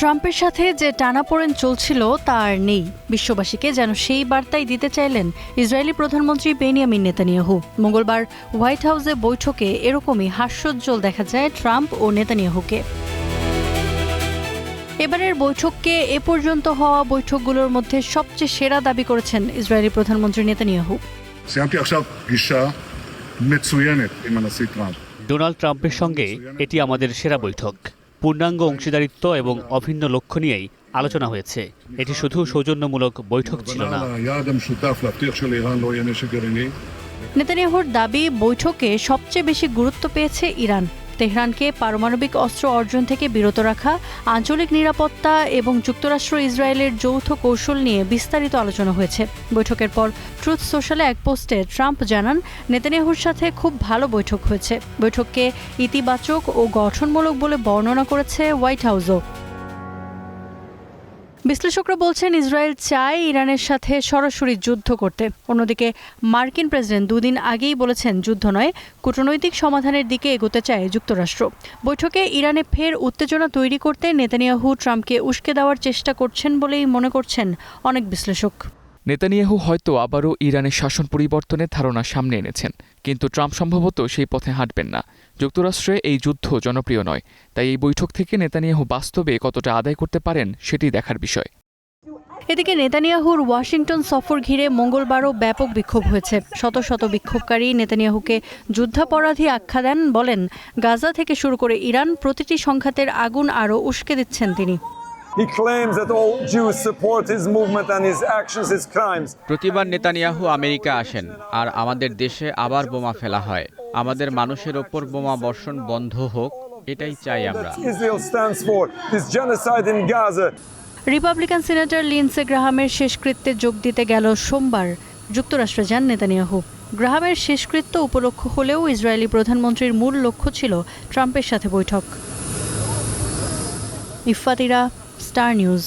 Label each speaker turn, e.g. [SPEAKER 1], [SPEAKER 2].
[SPEAKER 1] ট্রাম্পের সাথে যে টানাপোড়েন চলছিল তা আর নেই। বিশ্ববাসীকে যেন সেই বার্তাই দিতে চাইলেন ইসরায়েলি প্রধানমন্ত্রী বেনিয়ামিন নেতানিয়াহু। মঙ্গলবার হোয়াইট হাউসে বৈঠকে এরকমই হাস্যোজ্জ্বল দেখা যায় ট্রাম্প ও নেতানিয়াহুকে। এবারের বৈঠককে এ পর্যন্ত হওয়া বৈঠকগুলোর মধ্যে সবচেয়ে সেরা দাবি করেছেন ইসরায়েলি প্রধানমন্ত্রী নেতানিয়াহু।
[SPEAKER 2] ডোনাল্ড ট্রাম্পের সঙ্গে এটি আমাদের সেরা বৈঠক। পূর্ণাঙ্গ অংশীদারিত্ব এবং অভিন্ন লক্ষ্য নিয়েই আলোচনা হয়েছে। এটি শুধু সৌজন্যমূলক বৈঠক ছিল না।
[SPEAKER 1] নেতানিয়াহুর দাবি, বৈঠকে সবচেয়ে বেশি গুরুত্ব পেয়েছে ইরান। তেহরানকে পারমাণবিক অস্ত্র অর্জন থেকে বিরত রাখা, আঞ্চলিক নিরাপত্তা এবং যুক্তরাষ্ট্র ইসরায়েলের যৌথ কৌশল নিয়ে বিস্তারিত আলোচনা হয়েছে। বৈঠকের পর ট্রুথ সোশ্যালে এক পোস্টে ট্রাম্প জানান, নেতানিয়াহুর সাথে খুব ভালো বৈঠক হয়েছে। বৈঠককে ইতিবাচক ও গঠনমূলক বলে বর্ণনা করেছে হোয়াইট হাউসও। বিশ্লেষকরা বলছেন, ইসরায়েল চায় ইরানের সাথে সরাসরি যুদ্ধ করতে। অন্যদিকে মার্কিন প্রেসিডেন্ট দুদিন আগেই বলেছেন, যুদ্ধ নয়, কূটনৈতিক সমাধানের দিকে এগোতে চায় যুক্তরাষ্ট্র। বৈঠকে ইরানে ফের উত্তেজনা তৈরি করতে নেতানিয়াহু ট্রাম্পকে উস্কে দেওয়ার চেষ্টা করছেন বলেই মনে করছেন অনেক বিশ্লেষক।
[SPEAKER 3] নেতানিয়াহু হয়তো আবারও ইরানের শাসন পরিবর্তনের ধারণা সামনে এনেছেন, কিন্তু ট্রাম্প সম্ভবত সেই পথে হাঁটবেন না। যুক্তরাষ্ট্রে এই যুদ্ধ জনপ্রিয় নয়, তাই এই বৈঠক থেকে নেতানিয়াহু বাস্তবে কতটা আদায় করতে পারেন সেটি দেখার বিষয়।
[SPEAKER 1] এদিকে নেতানিয়াহুর ওয়াশিংটন সফর ঘিরে মঙ্গলবারও ব্যাপক বিক্ষোভ হয়েছে। শত শত বিক্ষোভকারী নেতানিয়াহুকে যুদ্ধাপরাধী আখ্যা দেন, বলেন গাজা থেকে শুরু করে ইরান প্রতিটি সংঘাতের আগুন আরও উস্কে দিচ্ছেন তিনি।
[SPEAKER 4] প্রতিবার নেতানিয়াহু আমেরিকা আসেন আর আমাদের দেশে আবার বোমা ফেলা হয়। আমাদের মানুষের ওপর বোমা বর্ষণ বন্ধ হোক, এটাই চাই আমরা।
[SPEAKER 1] রিপাবলিকান সিনেটর লিন্ডসে গ্রাহামের শেষকৃত্যে যোগ দিতে গেল সোমবার যুক্তরাষ্ট্রে যান নেতানিয়াহু। গ্রাহামের শেষকৃত্য উপলক্ষ হলেও ইসরায়েলি প্রধানমন্ত্রীর মূল লক্ষ্য ছিল ট্রাম্পের সাথে বৈঠক। Iffat Ira, star news.